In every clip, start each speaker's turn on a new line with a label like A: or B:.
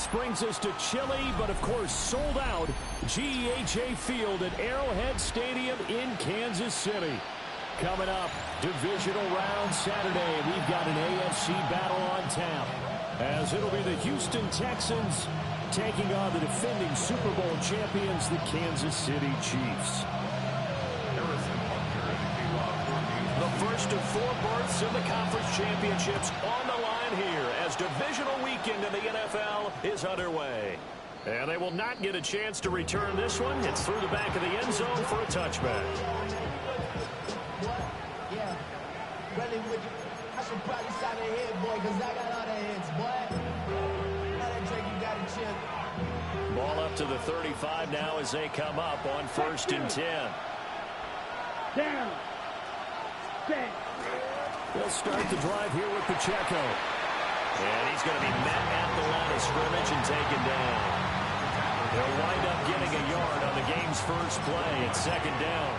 A: this brings us to chilly, but of course sold out, GEHA Field at Arrowhead Stadium in Kansas City. Coming up, divisional round Saturday, we've got an AFC battle on tap, as it'll be the Houston Texans taking on the defending Super Bowl champions, the Kansas City Chiefs. The first of 4 berths in the conference championships on the line here as divisional weekend in the NFL is underway. And they will not get a chance to return this one. It's through the back of the end zone for a touchback.
B: Yeah. Really, I should probably sign a head, boy, because I got all the heads, boy. Now that Drake, you got a chip.
A: Ball up to the 35 now as they come up on 1st and 10.
B: Down.
A: They'll start the drive here with Pacheco. And he's going to be met at the line of scrimmage and taken down. They'll wind up getting a yard on the game's first play at 2nd down.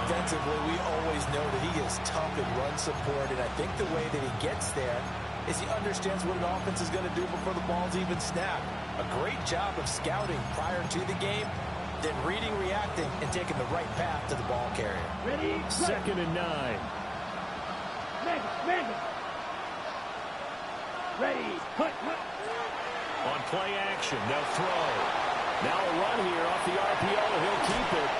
C: Defensively, we always know that he is tough in run support, and I think the way that he gets there is he understands what an offense is going to do before the ball's even snapped. A great job of scouting prior to the game, then reading, reacting, and taking the right path to the ball carrier.
B: Ready?
A: 2nd and 9.
B: Ready. Put.
A: On play action, they'll throw. Now a run here off the RPO. He'll keep it.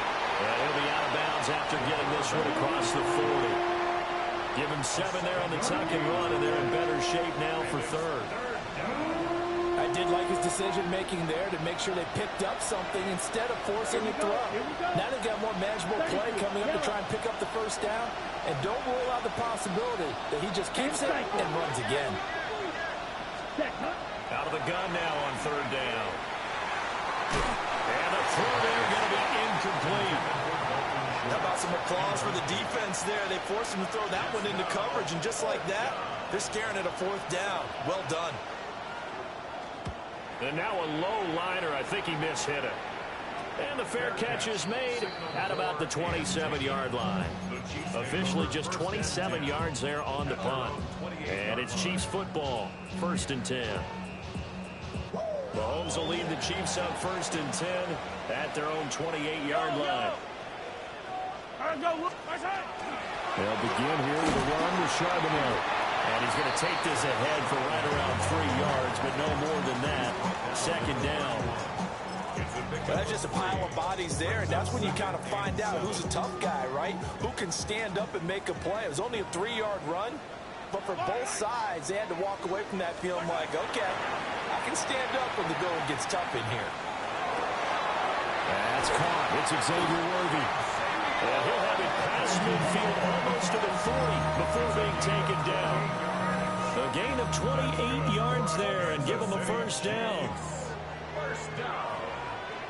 A: And he'll be out of bounds after getting this one across the 40. Give him 7 there on the tuck and run, and they're in better shape now for 3rd.
C: I did like his decision-making there to make sure they picked up something instead of forcing a throw. Now they've got more manageable play coming up to try and pick up the 1st down. And don't rule out the possibility that he just keeps it and runs again.
A: Out of the gun now on 3rd down. And the throw there going to be incomplete.
C: How about some applause for the defense there? They forced him to throw that one into coverage, and just like that, they're staring at a 4th down. Well done.
A: And now a low liner. I think he mishit it. And the fair catch is made at about the 27-yard line. Officially just 27 yards there on the punt. And it's Chiefs football, 1st and 10. Mahomes will lead the Chiefs up 1st and 10 at their own 28-yard line. They'll begin here with a run with Charbonnet. And he's going to take this ahead for right around 3 yards, but no more than that. 2nd down.
C: Well, that's just a pile of bodies there, and that's when you kind of find out who's a tough guy, right? Who can stand up and make a play. It was only a 3-yard run, but for both sides, they had to walk away from that feeling like, okay, I can stand up when the going gets tough in here.
A: That's caught. It's Xavier Worthy. And he'll have it past midfield almost to the 40 before being taken down. A gain of 28 yards there and give him a 1st down.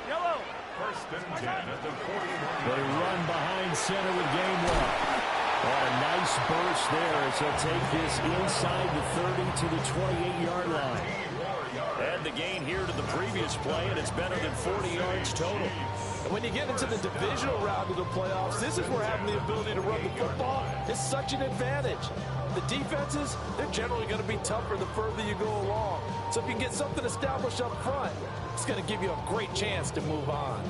B: Yellow.
D: 1st and 10 at the 40.
A: They run behind center with game one. And a nice burst there as he'll take this inside the 30 to the 28-yard line. Add the gain here to the previous play, and it's better than 40 yards total.
C: And when you get into the divisional round of the playoffs, this is where having the ability to run the football is such an advantage. The defenses, they're generally going to be tougher the further you go along. So if you can get something established up front, it's going to give you a great chance to move on.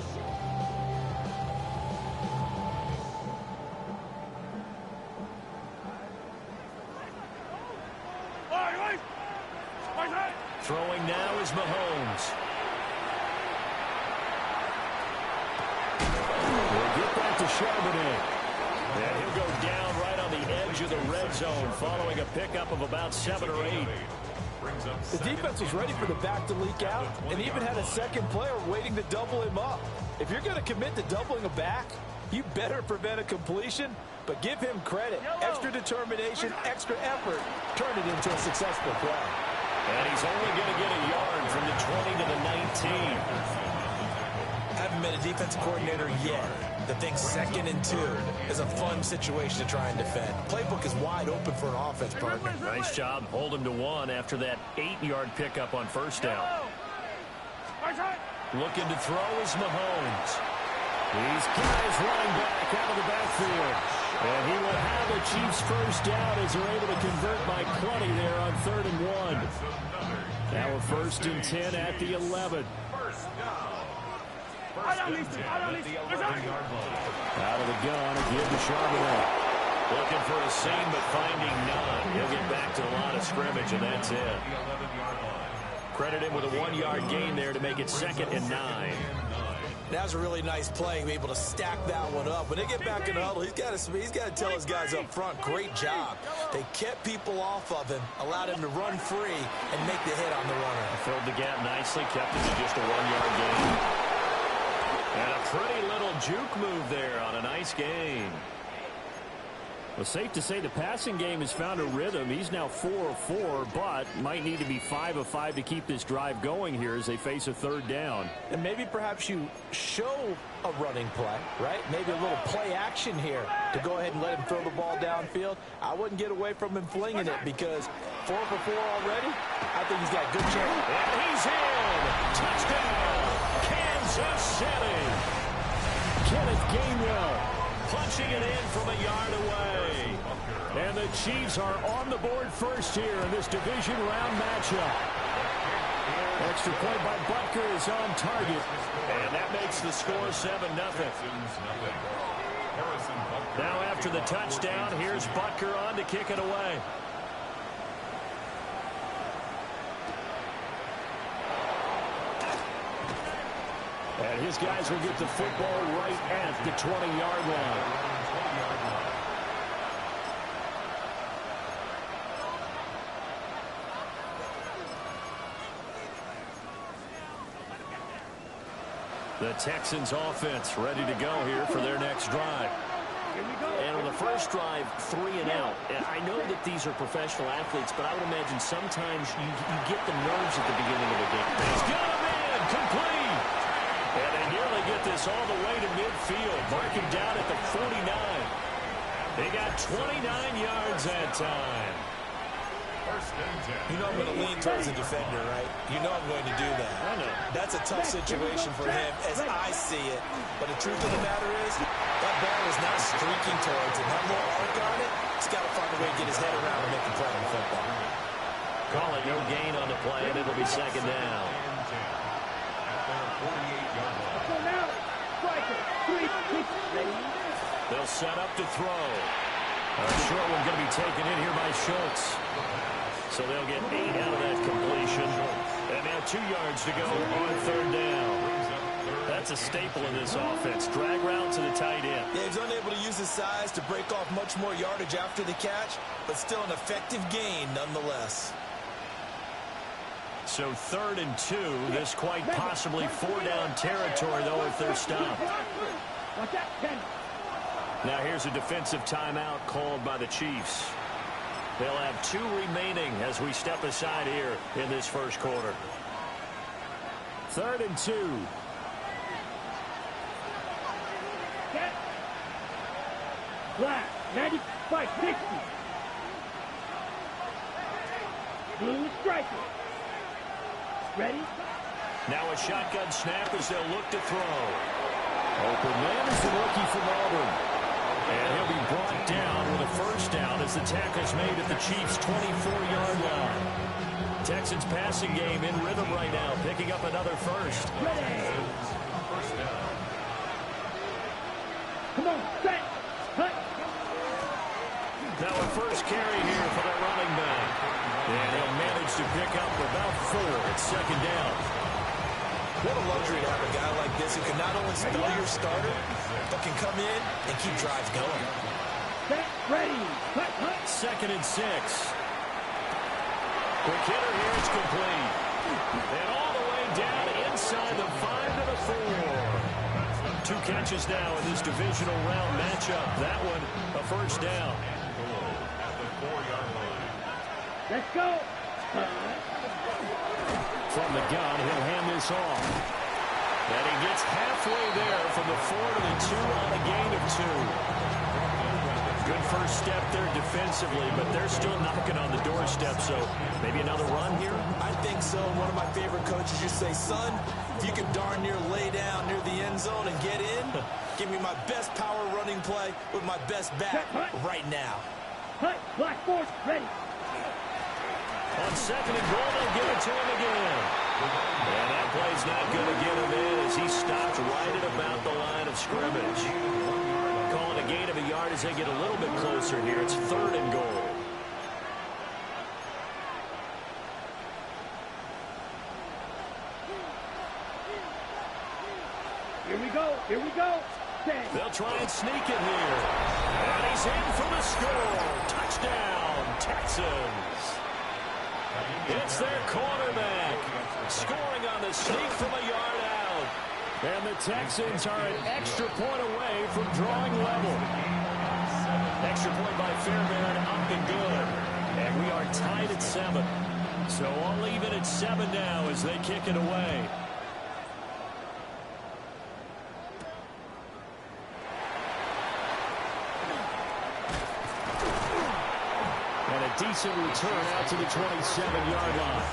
A: Throwing now is Mahomes. We'll get that to Charbonnet. And he'll go down right on the edge of the red zone following a pickup of about 7 or 8.
C: The defense was ready for the back to leak out and even had a second player waiting to double him up. If you're going to commit to doubling a back, you better prevent a completion, but give him credit. Extra determination, extra effort, turn it into a successful play.
A: And he's only going to get a yard from the 20 to the 19.
C: Haven't been a defensive coordinator yet that thinks 2nd and 2 is a fun situation to try and defend. Playbook is wide open for an offense, partner.
A: Nice job holding to 1 after that 8-yard pickup on 1st down. Looking to throw is Mahomes. These guys running back out of the backfield. And he will have the Chiefs first down as they're able to convert by plenty there on 3rd and 1. Now a 1st and 10 at the 11.
D: Out
A: of the gun again to Charbonnet.
E: Looking for a seam, but finding none. He'll get back to the line of scrimmage, and that's it. Credit him with a 1-yard gain there to make it 2nd and 9.
C: That was a really nice play, able to stack that one up. When they get back in the huddle, he's got to tell his guys up front, great job. They kept people off of him, allowed him to run free, and make the hit on the runner.
E: Filled the gap nicely, kept it to just a 1-yard gain. And a pretty little juke move there on a nice gain.
A: Well, safe to say the passing game has found a rhythm. He's now 4 of 4, but might need to be 5 of 5 to keep this drive going here as they face a 3rd down.
C: And maybe perhaps you show a running play, right? Maybe a little play action here to go ahead and let him throw the ball downfield. I wouldn't get away from him flinging it because 4 for 4 already, I think he's got a good chance.
A: And he's in! Touchdown! Kansas City! Kenneth Gainwell punching it in from a yard away. And the Chiefs are on the board first here in this division round matchup. Extra point by Butker is on target.
E: And that makes the score 7-0.
A: Now after the touchdown, here's Butker on to kick it away. And his guys will get the football right at the 20-yard line. The Texans offense ready to go here for their next drive.
E: And on the first drive, 3 and out. And I know that these are professional athletes, but I would imagine sometimes you get the nerves at the beginning of a game.
A: He's got him in, complete. And they nearly get this all the way to midfield, marking down at the 49. They got 29 yards that time.
C: You know I'm going to lean towards the defender, right? You know I'm going to do that.
A: I know.
C: That's a tough situation for him as I see it. But the truth of the matter is, that ball is not streaking towards him. Have more arc on it. He's got to find a way to get his head around and make the play on the football.
E: Call it no gain on the play, and it'll be 2nd down.
A: They'll set up to throw. A short one going to be taken in here by Schultz. So they'll get 8 out of that completion. And now 2 yards to go on 3rd down. That's a staple in this offense. Drag route to the tight end.
C: Yeah, he's unable to use his size to break off much more yardage after the catch, but still an effective gain nonetheless.
A: So 3rd and 2. This quite possibly 4-down territory, though, if they're stopped. Now here's a defensive timeout called by the Chiefs. They'll have 2 remaining as we step aside here in this first quarter. 3rd and 2.
F: Black, 95, 60. Blue striker. Ready?
A: Now a shotgun snap as they'll look to throw. Open man is the rookie from Auburn. And he'll be brought down with a first down as the tackle's made at the Chiefs' 24-yard line. Texans passing game in rhythm right now, picking up another first.
F: Ready. Come on, set, cut.
A: Now a first carry here for the running back. And he'll manage to pick up about 4 at 2nd down.
C: What a luxury to have a guy like this who can not only spell your starter, but can come in and keep drives going.
F: Set, ready, cut, cut.
A: 2nd and 6. Quick hitter here, it's complete. And all the way down inside the 5 to the 4. 2 catches now in this divisional round matchup. That one, a first down.
F: Let's go.
A: From the gun, he'll hand this off. And he gets halfway there from the 4 to the 2 on a gain of 2.
E: Good first step there defensively, but they're still knocking on the doorstep, so maybe another run here?
C: I think so. One of my favorite coaches used to say, son, if you can darn near lay down near the end zone and get in, give me my best power running play with my best back right now.
F: Hut, black force, ready.
E: On second and goal, they'll give it to him again. And that play's not going to get him in as he stopped right at about the line of scrimmage. Calling a gain of a yard as they get a little bit closer here. It's third and goal.
F: Here we go, here we go.
E: They'll try and sneak it here. And he's in for the score. Touchdown, Texans. It's their quarterback scoring on the sneak from a yard out. And the Texans are an extra point away from drawing level. Extra point by Fairbairn, up and good. And we are tied at 7. So I'll leave it at 7 now as they kick it away. And a decent return out to the 27-yard line.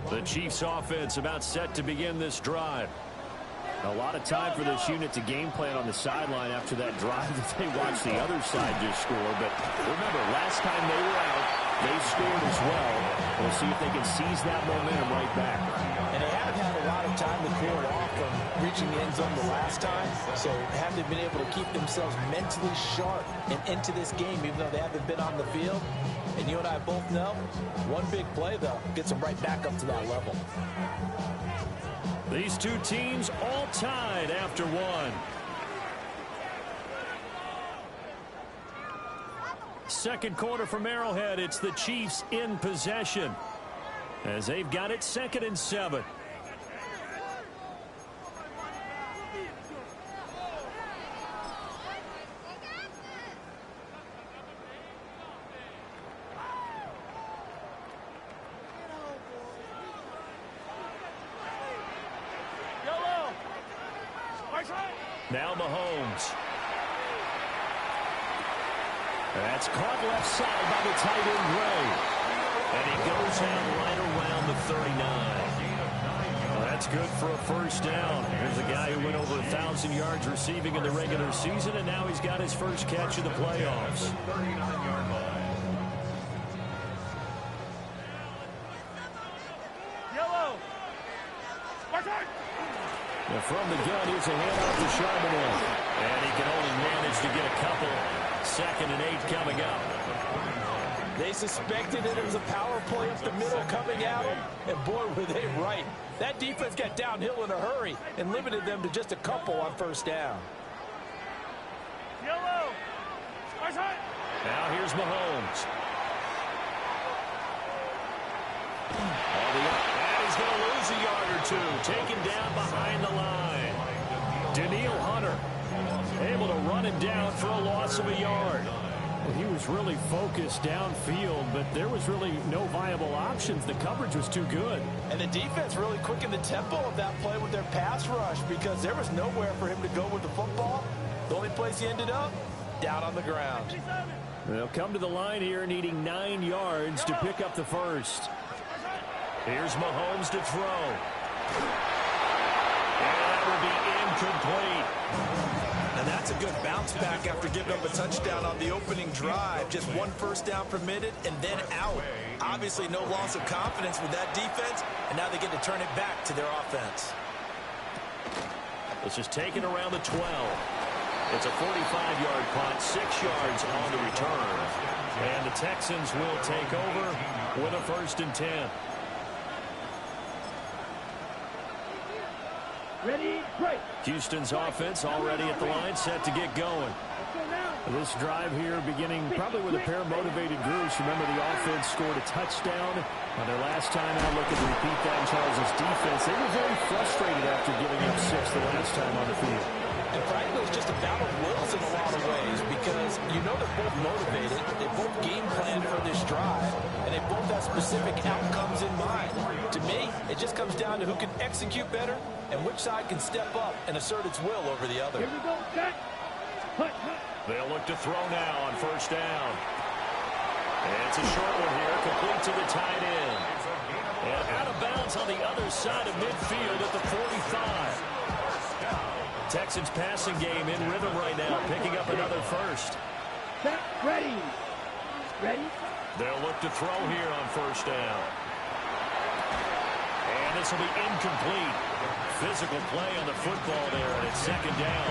E: The Chiefs offense about set to begin this drive. A lot of time for this unit to game plan on the sideline after that drive that they watched the other side just score. But remember, last time they were out, they scored as well. We'll see if they can seize that momentum right back.
C: And they haven't had a lot of time to cool off from reaching the end zone the last time, so haven't been able to keep themselves mentally sharp and into this game, even though they haven't been on the field. And you and I both know, one big play, though, gets them right back up to that level.
E: These two teams all tied after one. Second quarter from Arrowhead. It's the Chiefs in possession as they've got it 2nd and 7. Now Mahomes. That's caught left side by the tight end Gray. And he goes out right around the 39. Well, that's good for a first down. Here's a guy who went over 1,000 yards receiving in the regular season, and now he's got his first catch in the playoffs. Now from the gun, here's a handoff to Charbonnet. And he can only manage to get a couple. 2nd and 8 coming up.
C: They suspected that it was a power play up the middle coming at them, and boy, were they right. That defense got downhill in a hurry and limited them to just a couple on first down.
E: Now here's Mahomes. And he's going to lose a yard or two. Taken down behind the line. Daniil Hunter able to run him down for a loss of a yard. Well, he was really focused downfield, but there was really no viable options. The coverage was too good.
C: And the defense really quickened the tempo of that play with their pass rush because there was nowhere for him to go with the football. The only place he ended up, down on the ground.
E: They'll come to the line here needing 9 yards to pick up the first. Here's Mahomes to throw. And that will be incomplete.
C: And that's a good bounce back after giving up a touchdown on the opening drive. Just one first down permitted and then out. Obviously no loss of confidence with that defense, and now they get to turn it back to their offense.
E: This is taken around the 12. It's a 45-yard punt, 6 yards on the return. And the Texans will take over with a 1st and 10.
F: Ready, break.
E: Houston's offense already at the line, set to get going. This drive here beginning probably with a pair of motivated groups. Remember, the offense scored a touchdown on their last time out, looking to repeat that in Charles' defense. They were very frustrated after giving up 6 the last time on the field.
C: And frankly, it's just a battle of wills in a lot of ways because you know they're both motivated, they both game plan for this drive, and they both have specific outcomes in mind. To me, it just comes down to who can execute better and which side can step up and assert its will over the other.
F: Here we go, set. Hut, hut.
E: They'll look to throw now on first down. And it's a short one here, complete to the tight end. And out of bounds on the other side of midfield at the 45. Texans passing game in rhythm right now, picking up another first.
F: Set, ready. Ready.
E: They'll look to throw here on first down. And this will be incomplete. Physical play on the football there, and it's second down.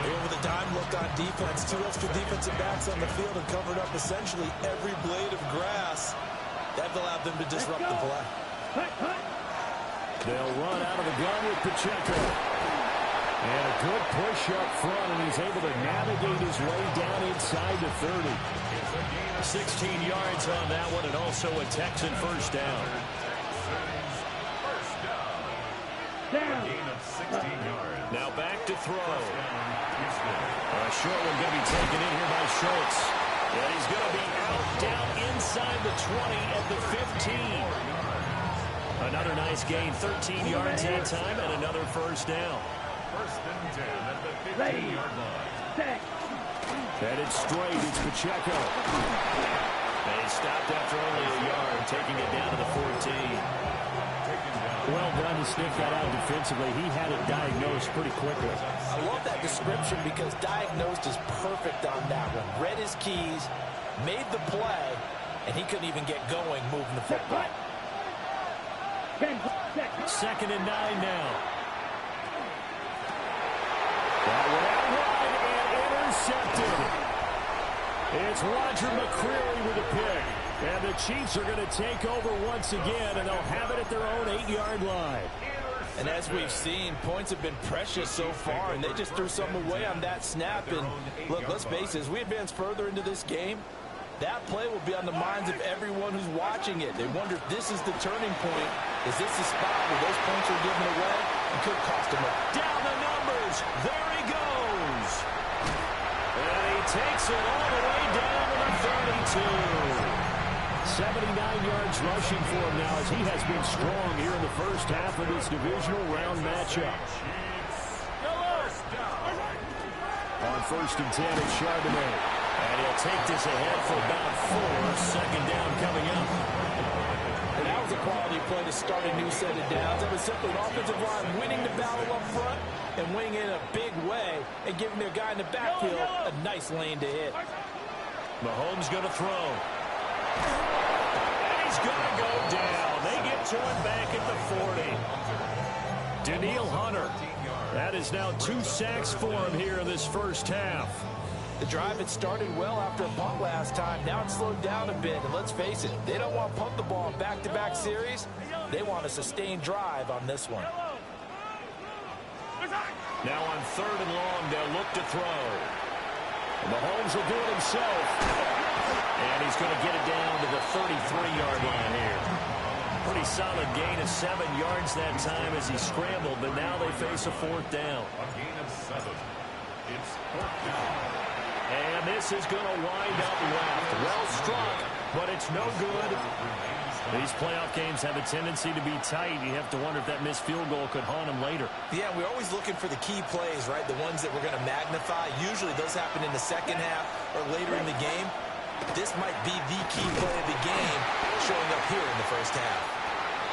C: Here with a dime look on defense, 2 extra defensive backs on the field and covered up essentially every blade of grass. That allowed them to disrupt the play.
F: Hut, hut.
A: They'll run out of the gun with Pacheco. And a good push up front, and he's able to navigate his way down inside the 30.
E: 16 yards on that one, and also a Texan first down.
F: Down.
D: Gain of 16 yards.
E: Now back to throw. A short one going to be taken in here by Schultz. And he's going to be out down inside the 20 at the 15. Another nice gain, 13 yards that time, and another first down.
D: First and 10 at the
F: Ready.
D: 15-yard line.
F: Set.
A: Headed straight, it's Pacheco.
E: And he stopped after only a yard, taking it down to the 14.
A: Well done to sniff that out defensively. He had it diagnosed pretty quickly.
C: I love that description because diagnosed is perfect on that one. Read his keys, made the play, and he couldn't even get going moving the football.
F: 10 seconds.
E: Second and 9 now.
A: That went out wide and intercepted. It's Roger McCreary with a pick. And the Chiefs are going to take over once again, and they'll have it at their own 8-yard line.
C: And as we've seen, points have been precious so far, and they just threw something away on that snap. And look, let's face it, as we advance further into this game, that play will be on the minds of everyone who's watching it. They wonder if this is the turning point. Is this the spot where those points are given away? It could cost them up.
E: Down the numbers. There he goes. And he takes it all the way down to the 32.
A: 79 yards rushing for him now as he has been strong here in the first half of this divisional round matchup. On first and 10, it's Charbonnet.
E: And he'll take this ahead for about 4. Second down coming up.
C: And that was a quality play to start a new set of downs. That was simply an offensive line winning the battle up front and winning in a big way and giving their guy in the backfield a nice lane to hit.
E: Mahomes going to throw. And he's going to go down. They get to him back at the 40. Danielle Hunter. That is now 2 sacks for him here in this first half.
C: The drive had started well after a punt last time. Now it's slowed down a bit. And let's face it, they don't want to punt the ball in back-to-back series. They want a sustained drive on this one.
E: Now on third and long, they'll look to throw. Mahomes will do it himself. And he's going to get it down to the 33-yard line here. Pretty solid gain of 7 yards that time as he scrambled, but now they face a 4th down.
D: A gain of 7. It's 4th down.
E: And this is going to wind up left. Well struck, but it's no good. These playoff games have a tendency to be tight. You have to wonder if that missed field goal could haunt him later.
C: Yeah, we're always looking for the key plays, right? The ones that we're going to magnify. Usually those happen in the second half or later in the game. This might be the key play of the game showing up here in the first half.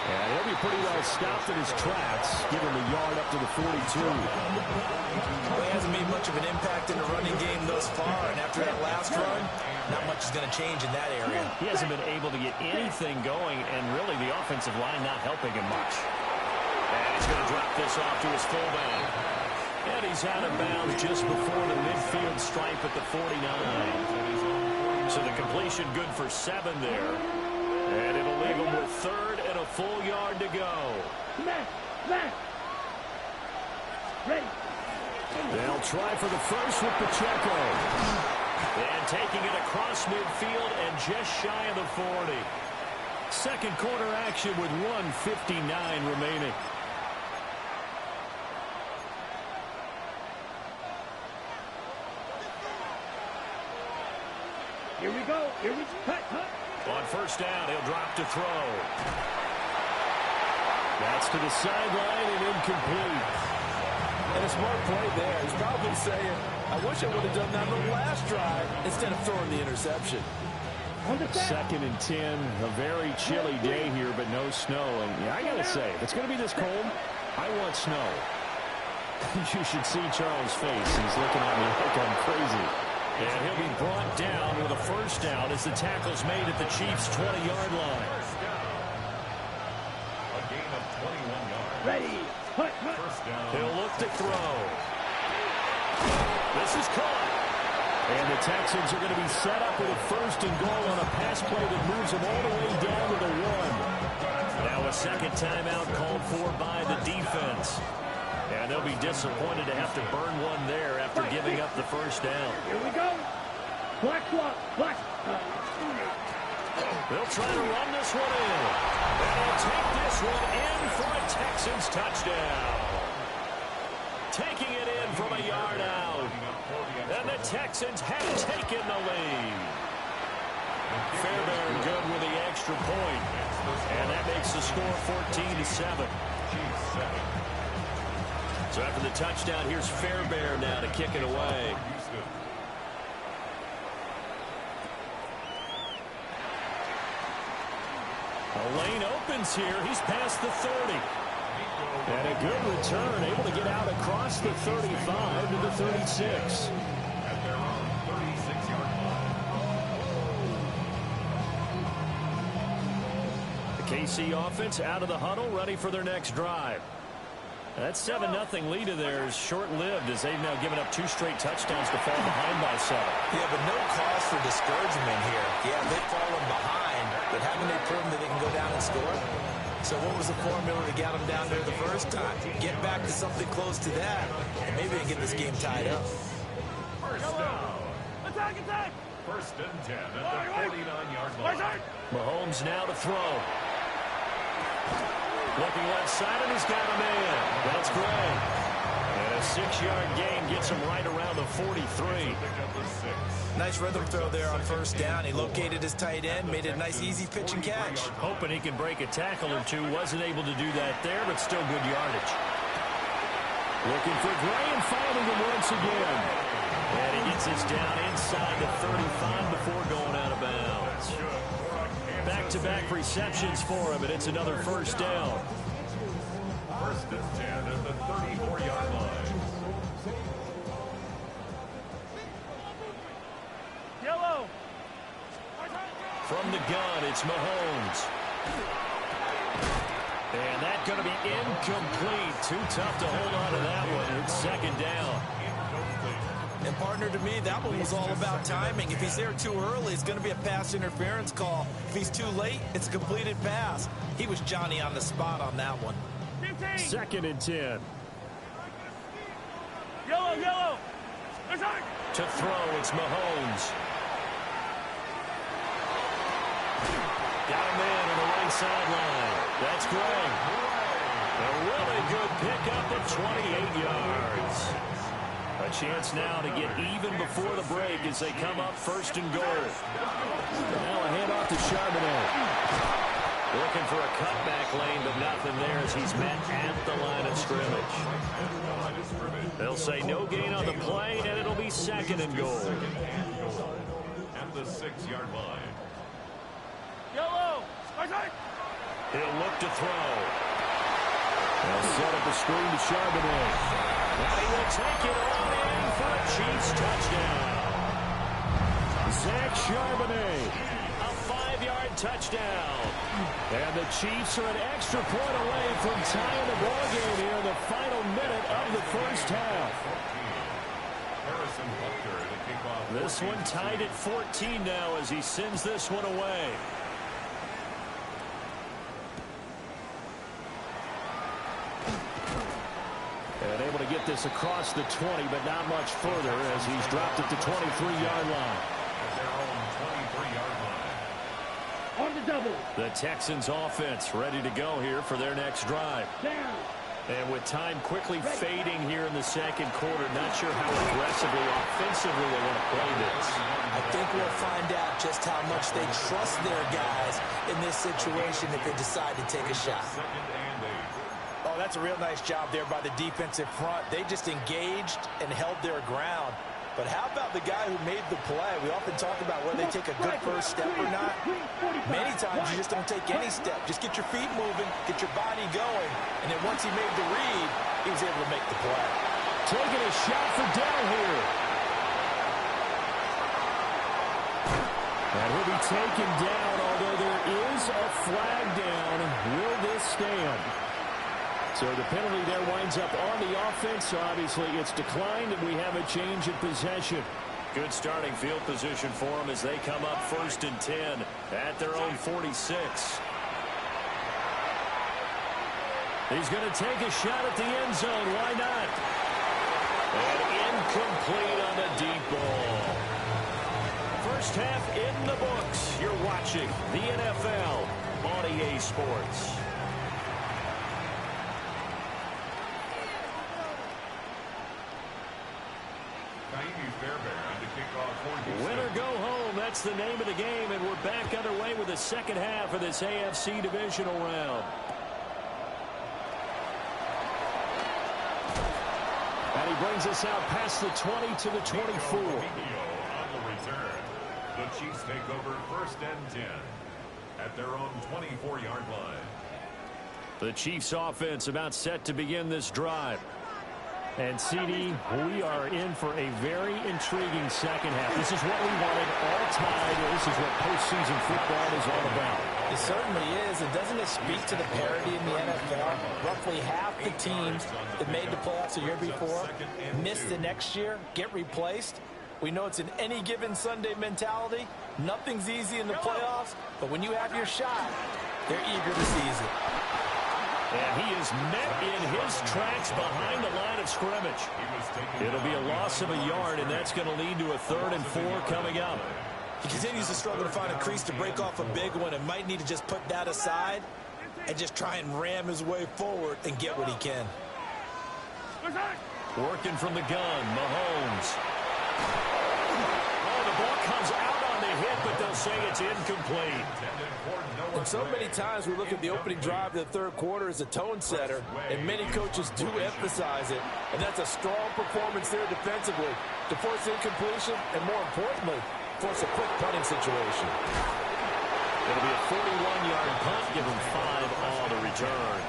A: Yeah, he'll be pretty well stopped in his tracks, giving the yard up to the 42.
C: Well, he hasn't made much of an impact in the running game thus far, and after that last run, not much is going to change in that area.
E: He hasn't been able to get anything going, and really the offensive line not helping him much. And he's going to drop this off to his fullback. And he's out of bounds just before the midfield stripe at the 49. So the completion good for 7 there. And it'll leave him with 3rd and a full yard to go.
F: Smash. Ready.
A: They'll try for the first with Pacheco.
E: And taking it across midfield and just shy of the 40. Second quarter action with 1:59 remaining.
F: Here we go. Here we cut.
E: On first down, he'll drop to throw.
A: That's to the sideline and incomplete.
C: And a smart play there. He's probably saying, I wish I would have done that on the last drive instead of throwing the interception.
F: On the set.
A: 2nd and 10. A very chilly day here, but no snow. And yeah, I got to say, if it's going to be this cold, I want snow. You should see Charles' face. He's looking at me like I'm crazy.
E: And he'll be brought down with a first down as the tackle's made at the Chiefs' 20-yard line.
D: First down. A gain of 21 yards.
F: Ready. Cut.
D: First down.
E: He'll look to throw. This is caught.
A: And the Texans are going to be set up with a 1st and goal on a pass play that moves them all the way down to the 1.
E: Now a second timeout called for by the defense. And they'll be disappointed to have to burn one there after giving up the first down.
F: Here we go. Black swap. Black.
E: They'll try to run this one in. And they'll take this one in for a Texans touchdown. Taking it in from a yard out. And the Texans have taken the lead. Fairbairn good with the extra point. And that makes the score 14-7. So after the touchdown, here's Fairbairn now to kick it away. A lane opens here. He's past the 30.
A: And a good return, able to get out across the 35 to the 36.
D: At their own 36-yard line.
E: The KC offense out of the huddle, ready for their next drive. That 7-0 lead of theirs short-lived as they've now given up 2 straight touchdowns to fall behind by 7.
C: Yeah, but no cause for discouragement here. Yeah, they've fallen behind, but haven't they proven that they can go down and score? So what was the formula to get them down there the first time? Get back to something close to that, and maybe they can get this game tied up.
D: First down.
F: Attack.
D: First and 10 at the 49-yard line.
E: Mahomes now to throw. Looking left side, and he's got a man. That's Gray. And a 6-yard gain gets him right around the 43.
D: Pick up the 6.
C: Nice rhythm throw there on first down. He located his tight end, made it a nice easy pitch and catch.
E: Hoping he can break a tackle or two. Wasn't able to do that there, but still good yardage.
A: Looking for Gray and finding him once again.
E: And he gets this down inside the 35 before going out of bounds. Back-to-back receptions for him, and it's another first down.
D: First and 10 at the 34-yard line.
F: Yellow.
E: From the gun, it's Mahomes. And that's going to be incomplete. Too tough to hold on to that one. It's second down.
C: And partner, to me, that one was all about timing. If he's there too early, it's going to be a pass interference call. If he's too late, it's a completed pass. He was Johnny on the spot on that one.
F: 15.
A: 2nd and 10.
F: Yellow.
E: To throw, it's Mahomes. Got a man on the right sideline. That's Gray. A really good pickup of 28 yards. A chance now to get even before the break as they come up 1st and goal.
A: Now a handoff to Charbonnet.
E: Looking for a cutback lane, but nothing there as he's met at the line of scrimmage. They'll say no gain on the play, and it'll be 2nd and goal.
D: At the 6-yard line.
F: Yellow.
E: He'll look to throw.
A: They'll set up a screen to Charbonnet.
E: Now he will take it all in for a Chiefs touchdown.
A: Zach Charbonnet.
E: A 5-yard touchdown.
A: And the Chiefs are an extra point away from tying the ball game here in the final minute of the first half.
D: Harrison Butker to kick off.
E: This one tied at 14 now as he sends this one away.
A: And able to get this across the 20, but not much further as he's dropped at the 23-yard line.
D: At their own 23-yard line.
F: On the double.
E: The Texans offense ready to go here for their next drive.
F: Down.
A: And with time quickly fading here in the second quarter, not sure how aggressively, offensively they want to play this.
C: I think we'll find out just how much they trust their guys in this situation if they decide to take a shot. Oh, that's a real nice job there by the defensive front. They just engaged and held their ground. But how about the guy who made the play? We often talk about whether they take a good first step or not. Many times you just don't take any step. Just get your feet moving, get your body going. And then once he made the read, he was able to make the play.
A: Taking a shot for down here. And he'll be taken down, although there is a flag down. Will this stand? So the penalty there winds up on the offense. So obviously it's declined, and we have a change of possession. Good starting field position for them as they come up 1st and 10 at their own 46. He's going to take a shot at the end zone. Why not? And incomplete on the deep ball. First half in the books. You're watching the NFL on EA Sports. Win or go home, that's the name of the game, and we're back underway with the second half of this AFC divisional round. And he brings us out past the 20 to the 24.
D: On the return, the Chiefs take over 1st and 10 at their own 24-yard line.
A: The Chiefs offense about set to begin this drive. And, CD, we are in for a very intriguing second half. This is what we wanted all tied. This is what postseason football is all about.
C: It certainly is. And doesn't it speak to the parity in the NFL? Roughly half the teams that made the playoffs the year before miss the next year, get replaced. We know it's an any given Sunday mentality. Nothing's easy in the playoffs, but when you have your shot, they're eager to seize it.
A: And he is met in his tracks behind the line of scrimmage. It'll be a loss of a yard, and that's going to lead to a 3rd and 4 coming up.
C: He continues to struggle to find a crease to break off a big one and might need to just put that aside and just try and ram his way forward and get what he can.
A: Working from the gun, Mahomes. Oh, the ball comes out on the hit, but they'll say it's incomplete.
C: And so many times we look at the opening drive of the third quarter as a tone setter, and many coaches do emphasize it. And that's a strong performance there defensively to force incompletion and, more importantly, force a quick punting situation.
A: It'll be a 41-yard punt, give them 5 on the return.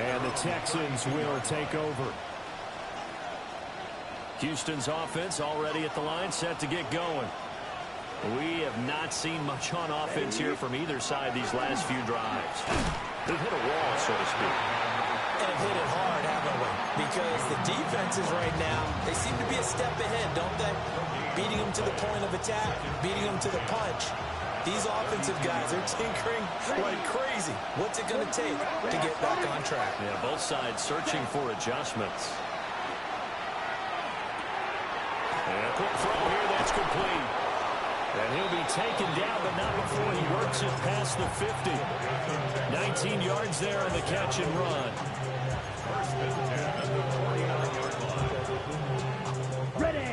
A: And the Texans will take over. Houston's offense already at the line, set to get going. We have not seen much on offense here from either side these last few drives. They've hit a wall, so to speak.
C: And have hit it hard, haven't we? Because the defenses right now, they seem to be a step ahead, don't they? Beating them to the point of attack, beating them to the punch. These offensive guys are tinkering like crazy. What's it going to take to get back on track?
A: Yeah, both sides searching for adjustments. And a quick throw here, that's complete. And he'll be taken down, but not before he works it past the 50. 19 yards there on the catch and run.
D: First and 10 at the 49-yard line.
F: Ready.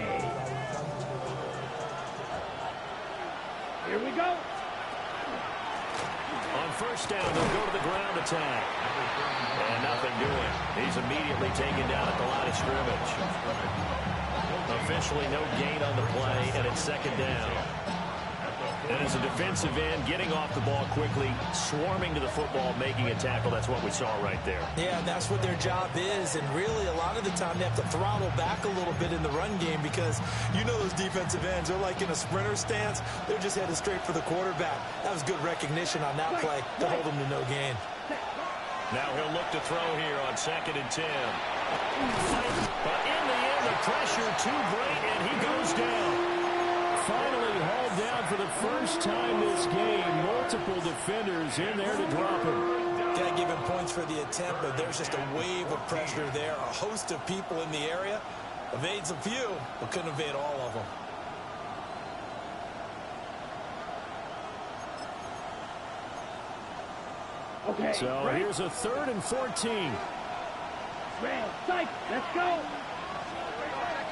F: Here we go.
A: On first down, they'll go to the ground attack. And nothing doing. He's immediately taken down at the line of scrimmage. Officially no gain on the play, and it's second down. And as a defensive end, getting off the ball quickly, swarming to the football, making a tackle, that's what we saw right there.
C: Yeah, that's what their job is, and really a lot of the time they have to throttle back a little bit in the run game because you know those defensive ends, they're like in a sprinter stance. They're just headed straight for the quarterback. That was good recognition on that play to hold them to no gain.
A: Now he'll look to throw here on 2nd and 10. But in the end, the pressure too great, and he goes down. Finally hauled down for the first time this game. Multiple defenders in there to drop him.
C: Got to give him points for the attempt, but there's just a wave of pressure there. A host of people in the area. Evades a few, but couldn't evade all of them.
F: Okay.
A: So here's a 3rd and 14.
F: Psych, let's go.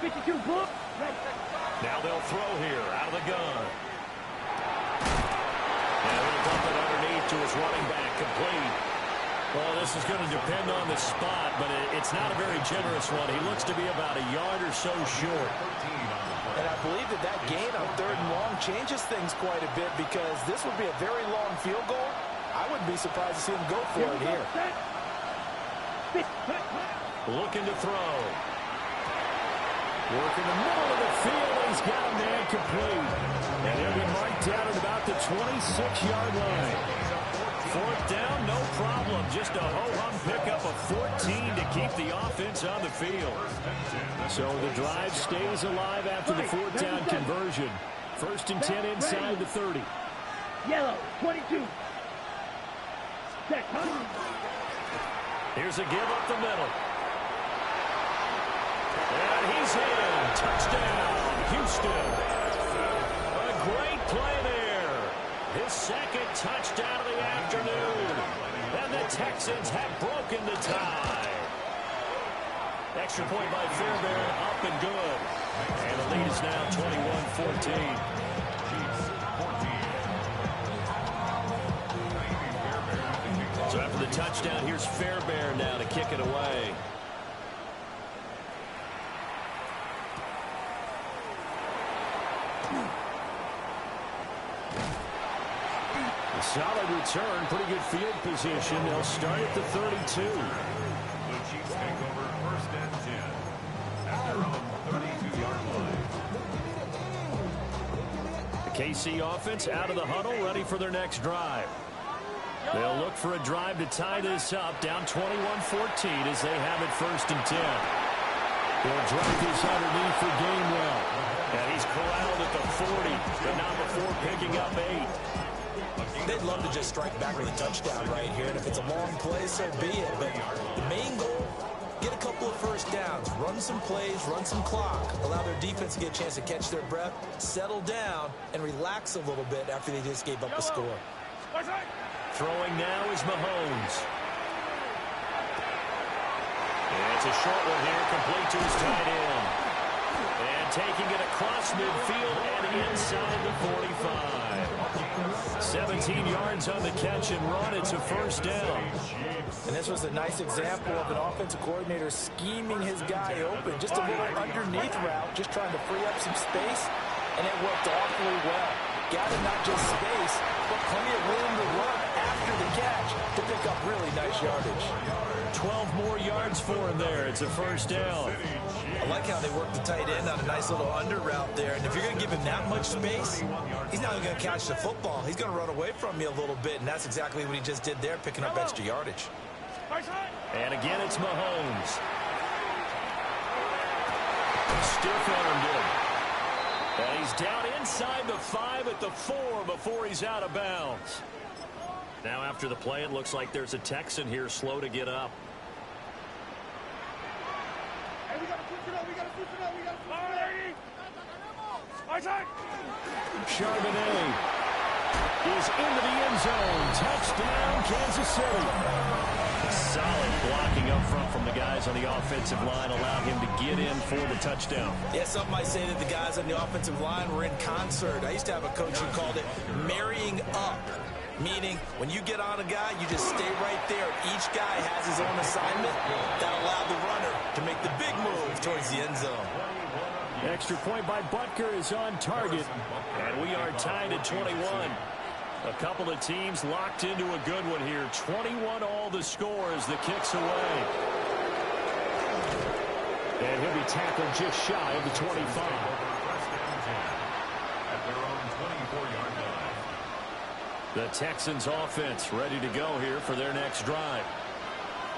F: 52, book.
E: Now they'll throw here out of the gun. And he'll dump it underneath to his running back, complete. Well, this is going to depend on the spot, but it's not a very generous one. He looks to be about a yard or so short.
C: And I believe that gain on 3rd and long changes things quite a bit, because this would be a very long field goal. I wouldn't be surprised to see him go for it here.
E: Looking to throw. Working the middle of the field. He's got a man complete. And he'll be marked down at about the 26-yard line. 4th down, no problem. Just a ho-hum pickup of 14 to keep the offense on the field. So the drive stays alive after the 4th down conversion. 1st and 10 inside the 30.
F: Yellow, 22.
E: Here's a give up the middle. And he's in. Touchdown, Houston. A great play there. His 2nd touchdown of the afternoon. And the Texans have broken the tie. Extra point by Fairbairn, up and good. And the lead is now 21-14. So after the touchdown, here's Fairbairn now to kick it away. A solid return, pretty good field position. They'll start at the 32.
D: The Chiefs take over 1st and 10 at their own 32-yard line.
E: The KC offense out of the huddle, ready for their next drive. They'll look for a drive to tie this up, down 21-14 as they have it 1st and 10. They'll drop this underneath for Gainwell. And he's corralled at the 40, but not before picking up 8.
C: They'd love to just strike back with a touchdown right here, and if it's a long play, so be it. But the main goal, get a couple of 1st downs, run some plays, run some clock, allow their defense to get a chance to catch their breath, settle down, and relax a little bit after they just gave up a score.
E: Throwing now is Mahomes. And it's a short one here, complete to his tight end. And taking it across midfield and inside the 45. 17 yards on the catch and run. It's a 1st down.
C: And this was a nice example of an offensive coordinator scheming his guy open. Just a little underneath route, just trying to free up some space, and it worked awfully well. Got him not just space, but plenty of room to run after the catch to pick up really nice yardage.
E: 12 more yards for him there. It's a 1st down.
C: I like how they work the tight end on a nice little under route there. And if you're going to give him that much space, he's not going to catch the football. He's going to run away from you a little bit, and that's exactly what he just did there, picking up extra yardage.
E: And again, it's Mahomes. Stiff-armed him. And he's down inside the 5 at the 4 before he's out of bounds. Now after the play, it looks like there's a Texan here slow to get up.
F: Hey, we got to switch it up. We got to switch it up. We got to switch it up.
E: Charbonnet is into the end zone. Touchdown, Kansas City. Solid blocking up front from the guys on the offensive line allowed him to get in for the touchdown.
C: Yeah, some might say that the guys on the offensive line were in concert. I used to have a coach who called it marrying up, meaning when you get on a guy, you just stay right there. Each guy has his own assignment that allowed the runner to make the big move towards the end zone.
E: Extra point by Butker is on target, and we are tied at 21. A couple of teams locked into a good one here. 21 all the score as the kick's away. And he'll be tackled just shy of the 25.
D: At their own 24-yard line.
E: The Texans offense ready to go here for their next drive.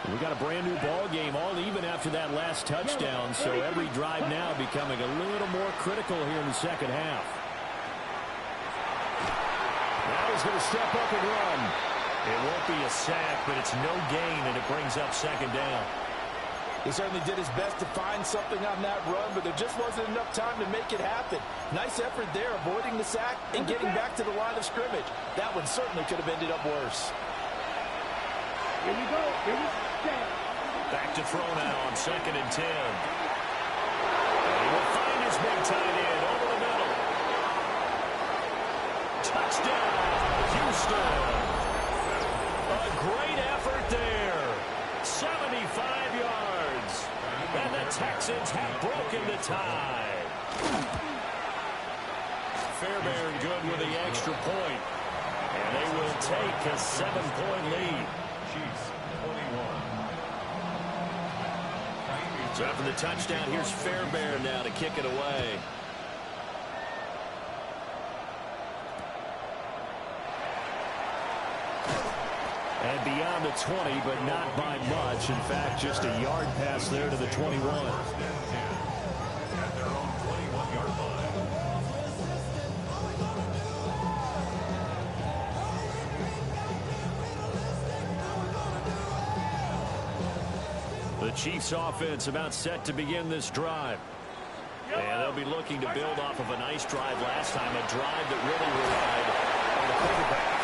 E: We got a brand new ball game, all even after that last touchdown, so every drive now becoming a little more critical here in the second half. Now he's going to step up and run. It won't be a sack, but it's no gain, and it brings up 2nd down.
C: He certainly did his best to find something on that run, but there just wasn't enough time to make it happen. Nice effort there, avoiding the sack and getting back to the line of scrimmage. That one certainly could have ended up worse.
F: Here we go. Here we go.
E: Back to throw now on 2nd and 10. And he will find his big tight end over the middle. Touchdown, Houston. A great effort there. 75 yards. And the Texans have broken the tie. Fairbairn good with the extra point. And they will take a 7-point lead.
D: Chiefs 21.
E: So after the touchdown, here's Fairbairn now to kick it away. And beyond the 20, but not by much. In fact, just a yard pass there to the 21.
D: At their own 21-yard line.
E: The Chiefs offense about set to begin this drive. And they'll be looking to build off of a nice drive last time, a drive that really relied on the quarterback.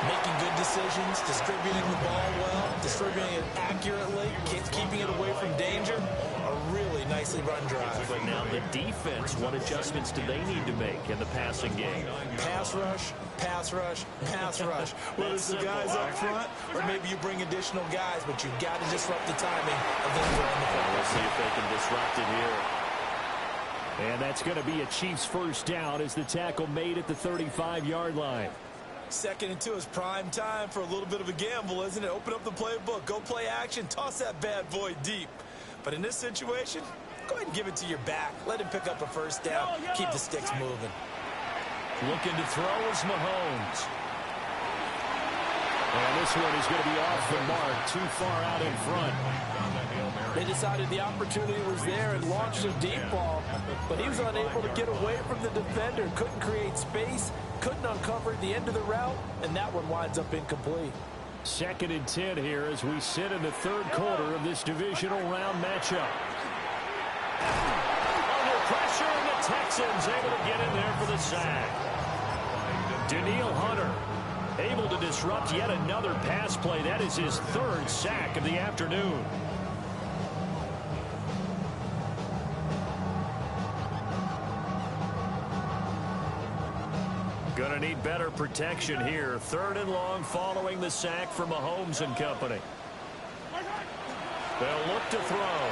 C: Making good decisions, distributing the ball well, distributing it accurately, keeping it away from danger. A really nicely run drive.
E: But now the defense, what adjustments do they need to make in the passing game?
C: Pass rush, pass rush, pass rush. Whether it's the guys up front or maybe you bring additional guys, but you've got to disrupt the timing of them throwing the ball.
E: We'll see if they can disrupt it here. And that's going to be a Chiefs first down as the tackle made at the 35-yard line.
C: 2nd and 2 is prime time for a little bit of a gamble, isn't it? Open up the playbook, go play action, toss that bad boy deep. But in this situation, go ahead and give it to your back. Let him pick up a first down. Keep the sticks moving.
E: Looking to throw is Mahomes. And this one is going to be off the mark, too far out in front.
C: They decided the opportunity was there and launched a deep ball, but he was unable to get away from the defender, couldn't create space, couldn't uncover the end of the route, and that one winds up incomplete.
E: 2nd and 10 here as we sit in the 3rd quarter of this divisional round matchup. Under pressure, and the Texans able to get in there for the sack. Daniil Hunter able to disrupt yet another pass play. That is his 3rd sack of the afternoon. Gonna need better protection here. 3rd and long following the sack from Mahomes and company. They'll look to throw.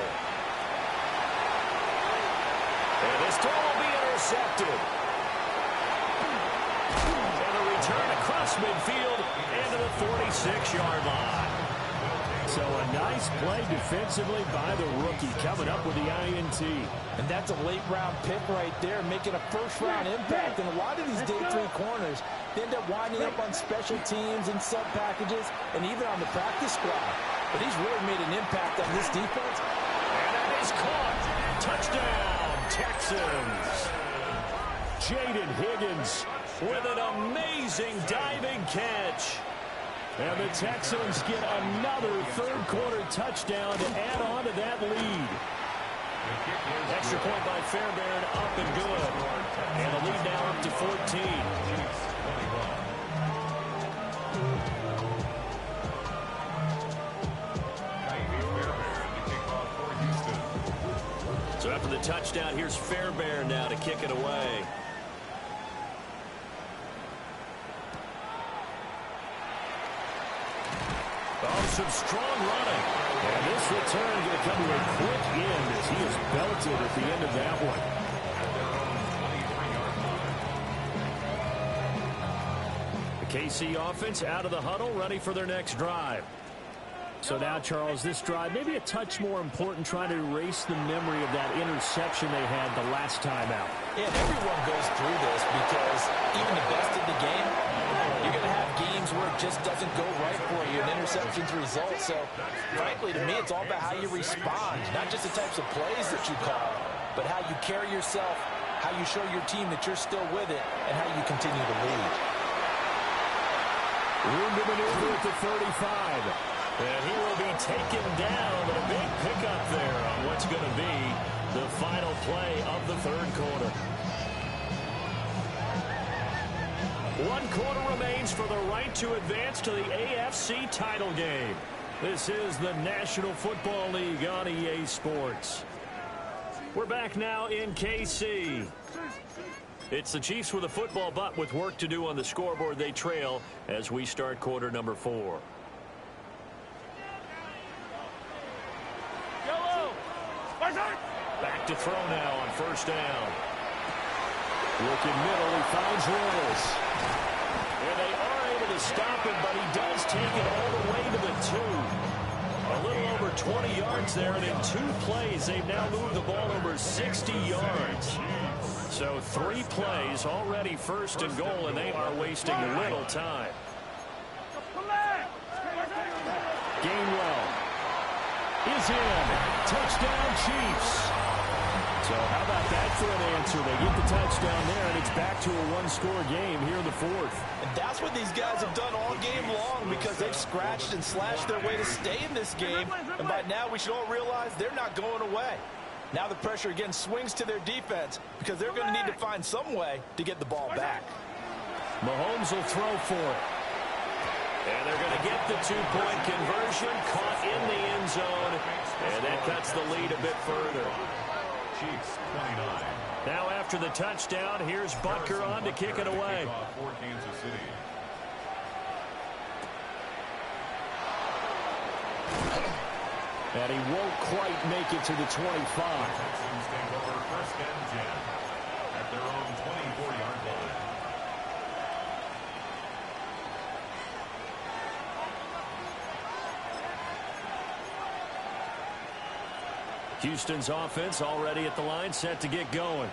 E: And this throw will be intercepted. And a return across midfield and to the 46-yard line. So a nice play defensively by the rookie coming up with the INT.
C: And that's a late-round pick right there, making a first-round impact. And a lot of these day 3 corners, they end up winding up on special teams and sub-packages and even on the practice squad. But he's really made an impact on this defense.
E: And that is caught. Touchdown, Texans. Jaden Higgins with an amazing diving catch. And the Texans get another 3rd quarter touchdown to add on to that lead. Extra point by Fairbairn, up and good. And the lead now up to 14. So after the touchdown, here's Fairbairn now to kick it away. Oh, some strong running. And this return going to come to a quick end as he is belted at the end of that one. The KC offense out of the huddle, ready for their next drive. So now, Charles, this drive maybe a touch more important, trying to erase the memory of that interception they had the last time out.
C: Yeah, everyone goes through this because even the best in the game, you're going to have games where it just doesn't go right for you, and interceptions result. So, frankly, to me, it's all about how you respond, not just the types of plays that you call, but how you carry yourself, how you show your team that you're still with it, and how you continue to lead.
E: Room to maneuver at the 35. And he will be taken down, but a big pickup there on what's going to be the final play of the 3rd quarter. 1 quarter remains for the right to advance to the AFC title game.
A: This is the National Football League on EA Sports. We're back now in KC. It's the Chiefs with a football, but with work to do on the scoreboard, they trail as we start quarter number 4. Back to throw now on first down. Looking middle, he finds Rolls. And they are able to stop him, but he does take it all the way to the 2. A little over 20 yards there, and in 2 plays, they've now moved the ball over 60 yards. So 3 plays, already first and goal, and they are wasting little time. Gainwell is in. Touchdown, Chiefs. So how about that for an answer? They get the touchdown there, and it's back to a 1-score game here in the 4th.
C: And that's what these guys have done all game long, because they've scratched and slashed their way to stay in this game. And by now, we should all realize they're not going away. Now the pressure again swings to their defense, because they're going to need to find some way to get the ball back.
A: Mahomes will throw for it. And they're going to get the 2-point conversion, caught in the end zone, and that cuts the lead a bit further.
D: Chiefs 29.
A: Now after the touchdown, here's Butker on to kick it away.
D: For Kansas City.
A: And he won't quite make it to the 25.
D: Texans take over first and 10 at their own 24-yard line.
A: Houston's offense already at the line, set to get going.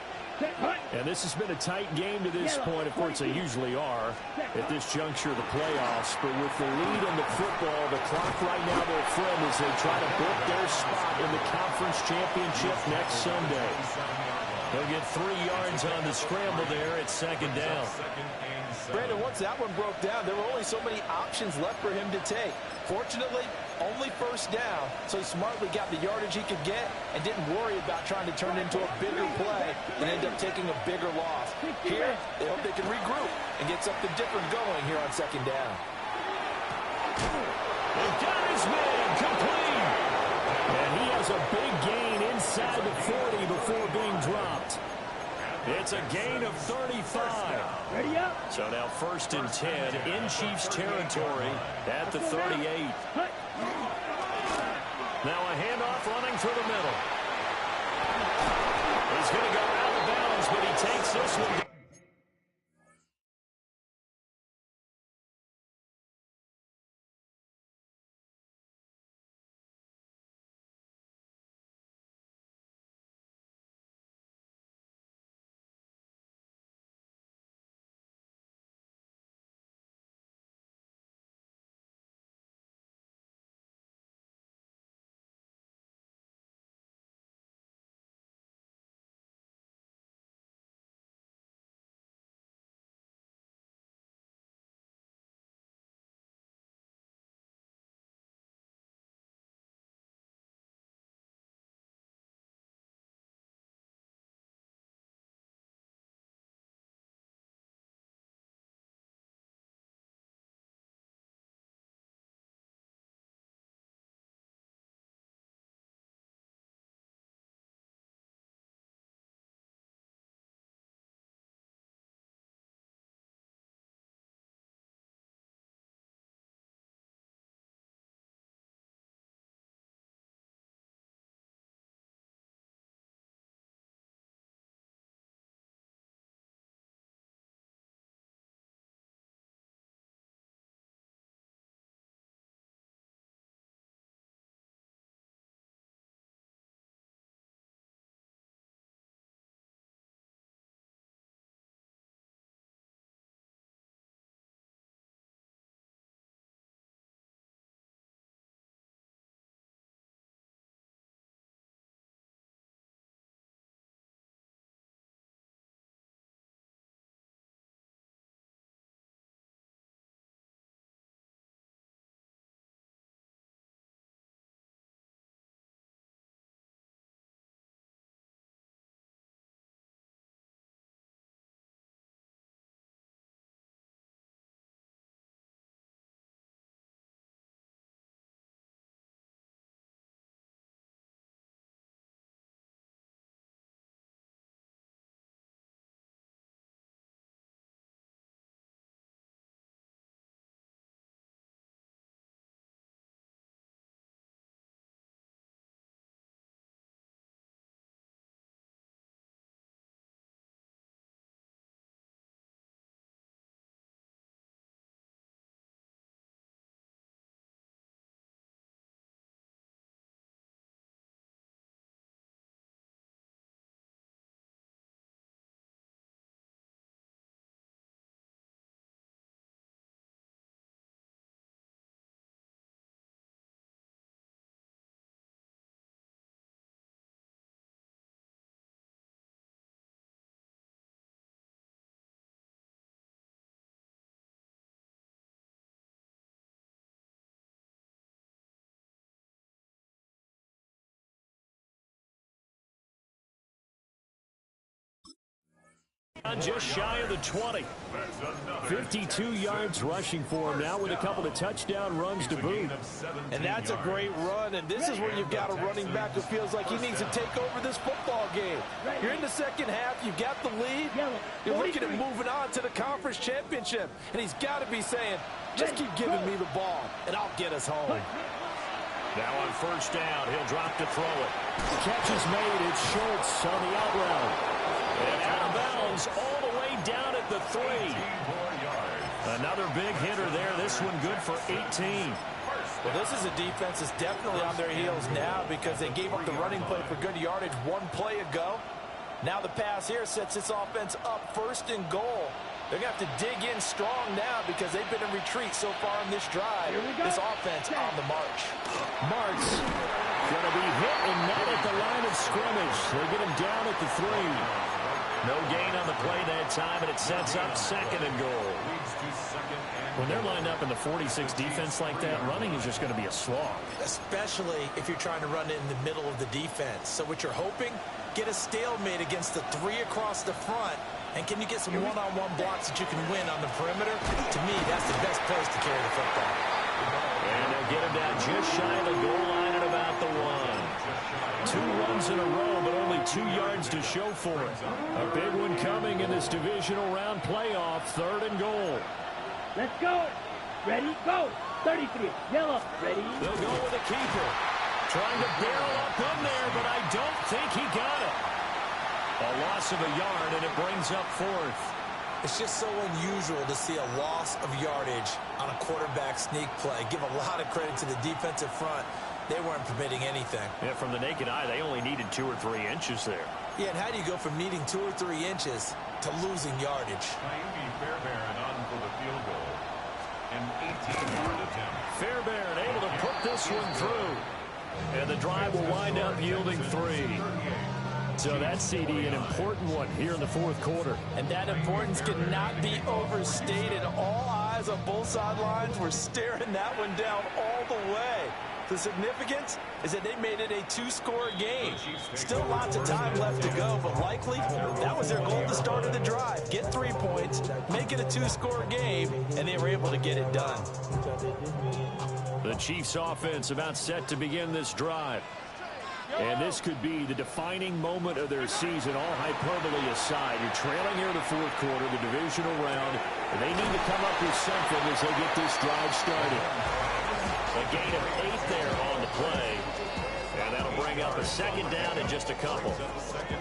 A: And this has been a tight game to this point. Of course, they usually are at this juncture of the playoffs. But with the lead in the football, the clock right now, their friend, as they try to book their spot in the conference championship next Sunday. They'll get 3 yards on the scramble there at second down.
C: Brandon, once that one broke down, there were only so many options left for him to take. Fortunately, only first down, so he smartly got the yardage he could get and didn't worry about trying to turn it into a bigger play and end up taking a bigger loss. Here, they hope they can regroup and get something different going here on second down.
A: They've got his man complete. And he has a big gain inside the 40 before being dropped. It's a gain of 35.
F: Ready up.
A: So now first and 10 in Chiefs territory at the 38. Now a handoff running through the middle. He's going to go out of bounds, but he takes this one. Just shy of the 20. 52 yards rushing for him now with a couple of touchdown runs to boot.
C: And that's a great run, and this is where you've got a running back who feels like he needs to take over this football game. You're in the second half, you've got the lead, you're looking at moving on to the conference championship, and he's got to be saying, just keep giving me the ball, and I'll get us home.
A: Now on first down, he'll drop to throw it. Catch is made, it's Schultz on the out route. And out of bounds all the way down at the 3. Another big hitter there. This one good for 18.
C: Well, this is a defense that's definitely on their heels now because they gave up the running play for good yardage one play ago. Now the pass here sets this offense up first and goal. They're going to have to dig in strong now because they've been in retreat so far in this drive. This offense on the march.
A: Martz going to be hit and not at the line of scrimmage. They get him down at the 3. No gain on the play that time, and it sets up second and goal. When they're lined up in the 46 defense like that, running is just going to be a slog.
C: Especially if you're trying to run it in the middle of the defense. So what you're hoping, get a stalemate against the 3 across the front. And can you get some one-on-one blocks that you can win on the perimeter? To me, that's the best place to carry the football.
A: And they'll get him down just shy of the goal line at about the 1. 2 runs in a row, but only 2 yards to show for it. A big one coming in this divisional round playoff, 3rd and goal.
F: Let's go. Ready, go. 33. Yellow. Ready.
A: They'll go with a keeper. Trying to barrel up in there, but I don't think he got it. A loss of a yard, and it brings up 4th.
C: It's just so unusual to see a loss of yardage on a quarterback sneak play. Give a lot of credit to the defensive front. They weren't permitting anything.
A: Yeah, from the naked eye, they only needed 2 or 3 inches there.
C: Yeah, and how do you go from needing 2 or 3 inches to losing yardage?
D: Fairbairn on for the field goal. An 18-yard attempt.
A: Fairbairn able to put this one through. And the drive will wind up yielding 3. So that's, CD, an important one here in the 4th quarter.
C: And that importance cannot be overstated. All eyes on both sidelines were staring that one down all the way. The significance is that they made it a 2-score game. Still lots of time left to go, but likely that was their goal at the start of the drive. Get 3 points, make it a 2-score game, and they were able to get it done.
A: The Chiefs offense about set to begin this drive. And this could be the defining moment of their season, all hyperbole aside. You're trailing here in the 4th quarter, the divisional round. And they need to come up with something as they get this drive started. A gain of 8 there on the play. And that'll bring up a 2nd down and just a couple.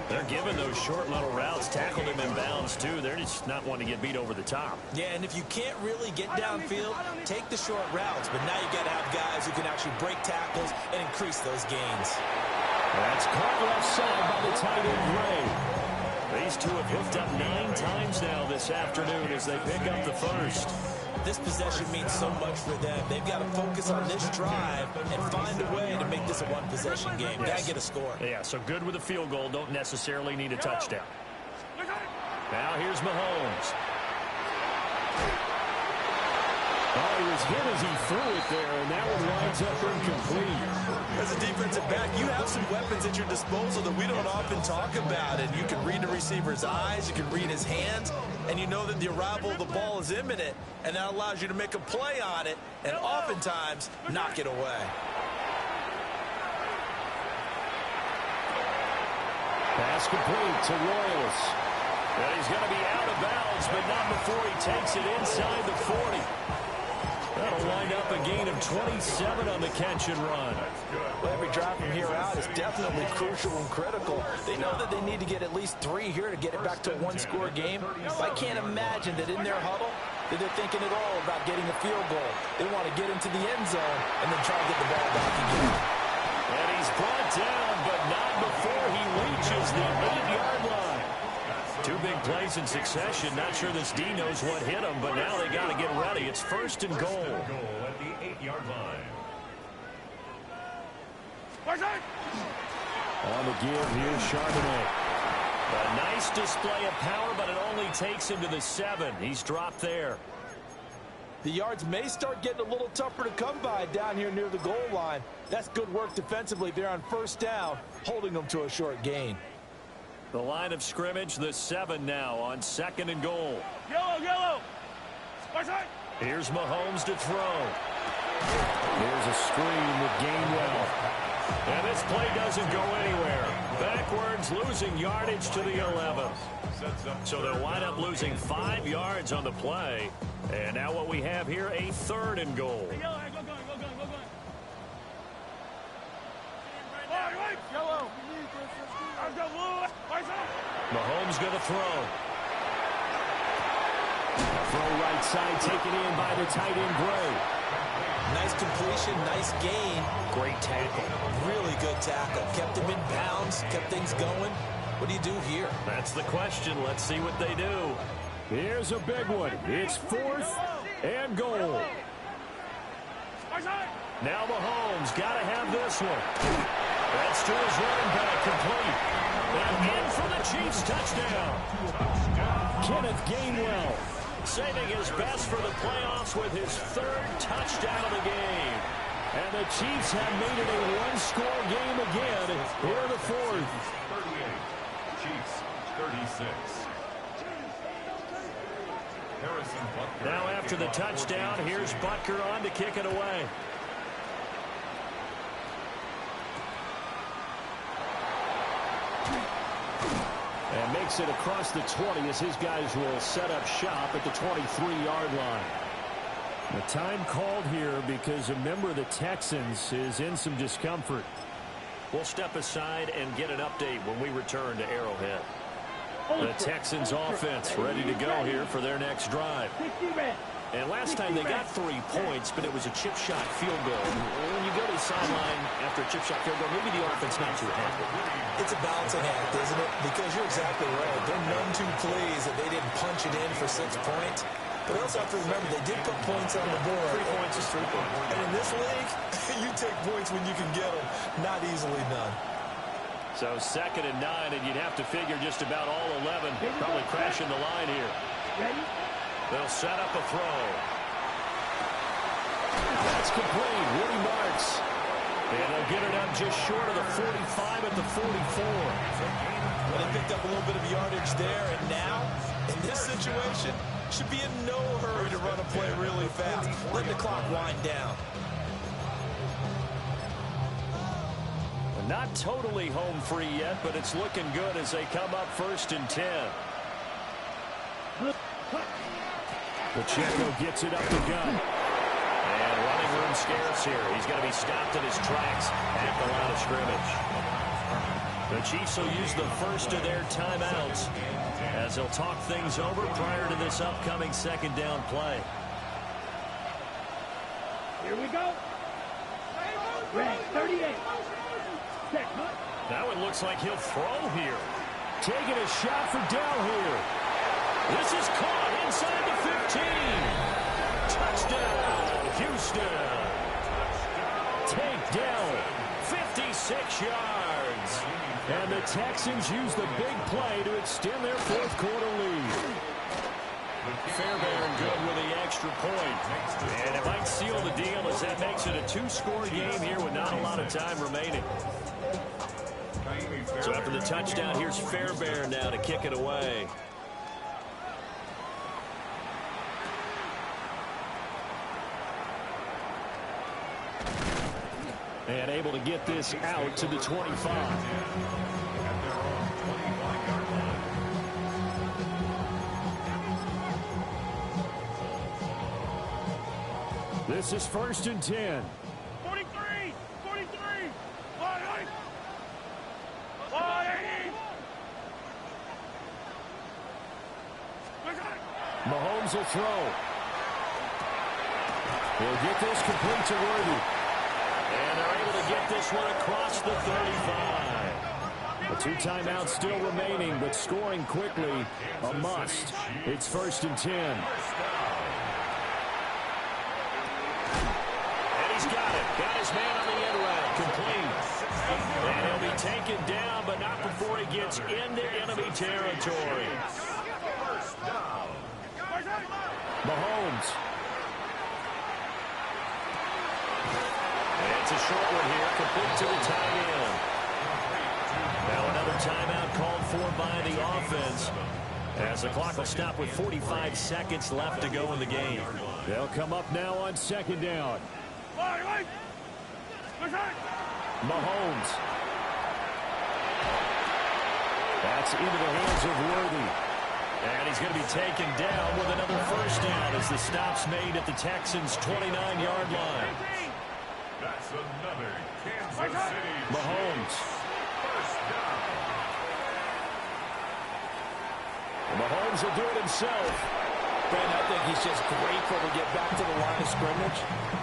A: They're giving those short little routes, tackled him in bounds too. They're just not wanting to get beat over the top.
C: Yeah, and if you can't really get downfield, take the short routes. But now you got to have guys who can actually break tackles and increase those gains.
A: That's caught left side by the tight end, Gray. These two have hooked up 9 times now this afternoon as they pick up the 1st.
C: This possession means so much for them. They've got to focus on this drive and find a way to make this a one-possession game. Got to get a score.
A: Yeah, so good with a field goal. Don't necessarily need a touchdown. Now here's Mahomes. Oh, he was hit as he threw it there, and that one winds up incomplete.
C: As a defensive back, you have some weapons at your disposal that we don't often talk about. And you can read the receiver's eyes, you can read his hands, and you know that the arrival of the ball is imminent, and that allows you to make a play on it and oftentimes knock it away.
A: Pass complete to Royals. And he's going to be out of bounds, but not before he takes it inside the 40. That'll wind up a gain of 27 on the catch and run.
C: Well, every drive from here out is definitely crucial and critical. They know that they need to get at least 3 here to get it back to a 1-score game. I can't imagine that in their huddle that they're thinking at all about getting a field goal. They want to get into the end zone and then try to get the ball back again.
A: And he's brought down, but not before he reaches the 8-yard line. 2 big plays in succession. Not sure this D knows what hit him, but now they got to get ready. It's 1st and goal.
D: At the 8-yard line.
A: On the give, here's Charbonnet. A nice display of power, but it only takes him to the 7. He's dropped there.
C: The yards may start getting a little tougher to come by down here near the goal line. That's good work defensively there on 1st down, holding them to a short gain.
A: The line of scrimmage, the 7 now on 2nd and goal.
F: Yellow.
A: Here's Mahomes to throw. Here's a screen with Gainwell. And this play doesn't go anywhere. Backwards, losing yardage to the 11. So they'll wind up losing 5 yards on the play. And now what we have here, a 3rd and goal. Mahomes going to throw. Throw right side, taken in by the tight end, Gray.
C: Nice completion, nice gain.
A: Great tackle.
C: Really good tackle. Kept him in bounds, kept things going. What do you do here?
A: That's the question. Let's see what they do. Here's a big one. It's 4th and goal. Now Mahomes got to have this one. That's to his running back, complete. And in for the Chiefs touchdown. Kenneth Gainwell saving his best for the playoffs with his 3rd touchdown of the game. And the Chiefs have made it a one-score game again. Here the 4th.
D: 38. Chiefs 36. Harrison Butker.
A: Now after the touchdown, here's Butker on to kick it away. And makes it across the 20 as his guys will set up shop at the 23-yard line. The time called here because a member of the Texans is in some discomfort. We'll step aside and get an update when we return to Arrowhead. The Texans offense ready to go here for their next drive. And last time they got 3 points, but it was a chip shot field goal. When you go to the sideline after a chip shot field goal, maybe the offense not too happy.
C: It's a balancing act, isn't it? Because you're exactly right. They're none too pleased that they didn't punch it in for 6 points. But also have to remember, they did put points on the board.
A: 3 points is 3 points.
C: And in this league, you take points when you can get them. Not easily done.
A: So 2nd and 9, and you'd have to figure just about all 11 probably crashing the line here.
F: Ready?
A: They'll set up a throw. That's complete. Woody Marks. And they'll get it up just short of the 45 at the 44.
C: Well, they picked up a little bit of yardage there, and now, in this situation, should be in no hurry to run a play really fast. Let the clock wind down.
A: Not totally home free yet, but it's looking good as they come up 1st and 10. Pacheco gets it up the gut. And running room scarce here. He's going to be stopped in his tracks at the line of scrimmage. The Chiefs will use the first of their timeouts as they'll talk things over prior to this upcoming 2nd down play.
F: Here we go. Red 38. Set.
A: Now it looks like he'll throw here. Taking a shot for Dell here. This is caught inside the 15. Touchdown, Houston. Take Dell, 56 yards. And the Texans use the big play to extend their 4th quarter lead. Fairbairn good with the extra point. And it might seal the deal as that makes it a 2-score game here with not a lot of time remaining. So after the touchdown, here's Fairbairn now to kick it away. And able to get this out to the 25. This is 1st and 10.
F: 43.
A: Mahomes will throw. He'll get this complete to Worthy. And they're able to get this one across the 35. The 2 timeouts still remaining, but scoring quickly a must. It's 1st and 10. And he's got it. Got his man on the end route. Complete. And he'll be taken down, but not before he gets into enemy territory. Mahomes. It's a short one here, complete to the tight end. Now another timeout called for by the offense, as the clock will stop with 45 seconds left to go in the game. They'll come up now on second down. Mahomes. That's into the hands of Worthy. And he's going to be taken down with another first down as the stop's made at the Texans' 29-yard line.
D: That's another Kansas City
A: Mahomes.
D: first down.
A: Mahomes will do it himself.
C: Brandon, I think he's just grateful to get back to the line of scrimmage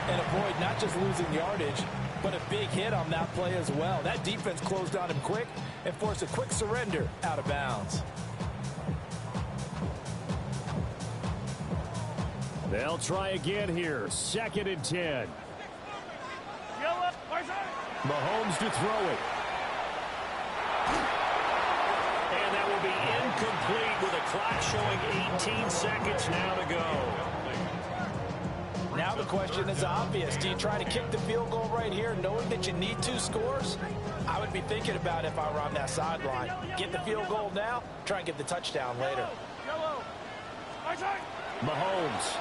C: and avoid not just losing yardage, but a big hit on that play as well. That defense closed on him quick and forced a quick surrender out of bounds.
A: They'll try again here. 2nd and 10. Mahomes to throw it. And that will be incomplete with a clock showing 18 seconds now to go.
C: Now the question is obvious. Do you try to kick the field goal right here knowing that you need 2 scores? I would be thinking about it if I were on that sideline. Get the field goal now, try and get the touchdown later.
A: Mahomes.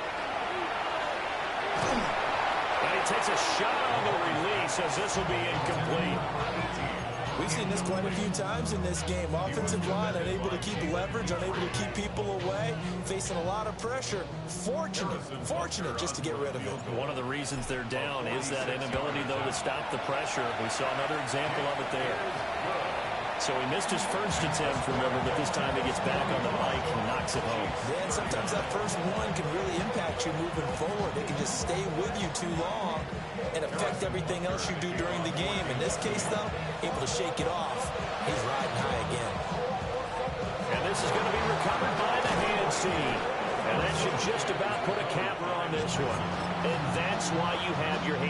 A: And he takes a shot on the release as this will be incomplete.
C: We've seen this quite a few times in this game. Offensive line unable to keep leverage, unable to keep people away, facing a lot of pressure. Fortunate just to get rid of it.
A: One of the reasons they're down is that inability, though, to stop the pressure. We saw another example of it there. So he missed his first attempt, remember, but this time he gets back on the bike and knocks it home.
C: Yeah, and sometimes that first one can really impact you moving forward. They can just stay with you too long and affect everything else you do during the game. In this case, though, able to shake it off. He's riding high again.
A: And this is going to be recovered by the hands team. And that should just about put a capper on this one. And that's why you have your hands.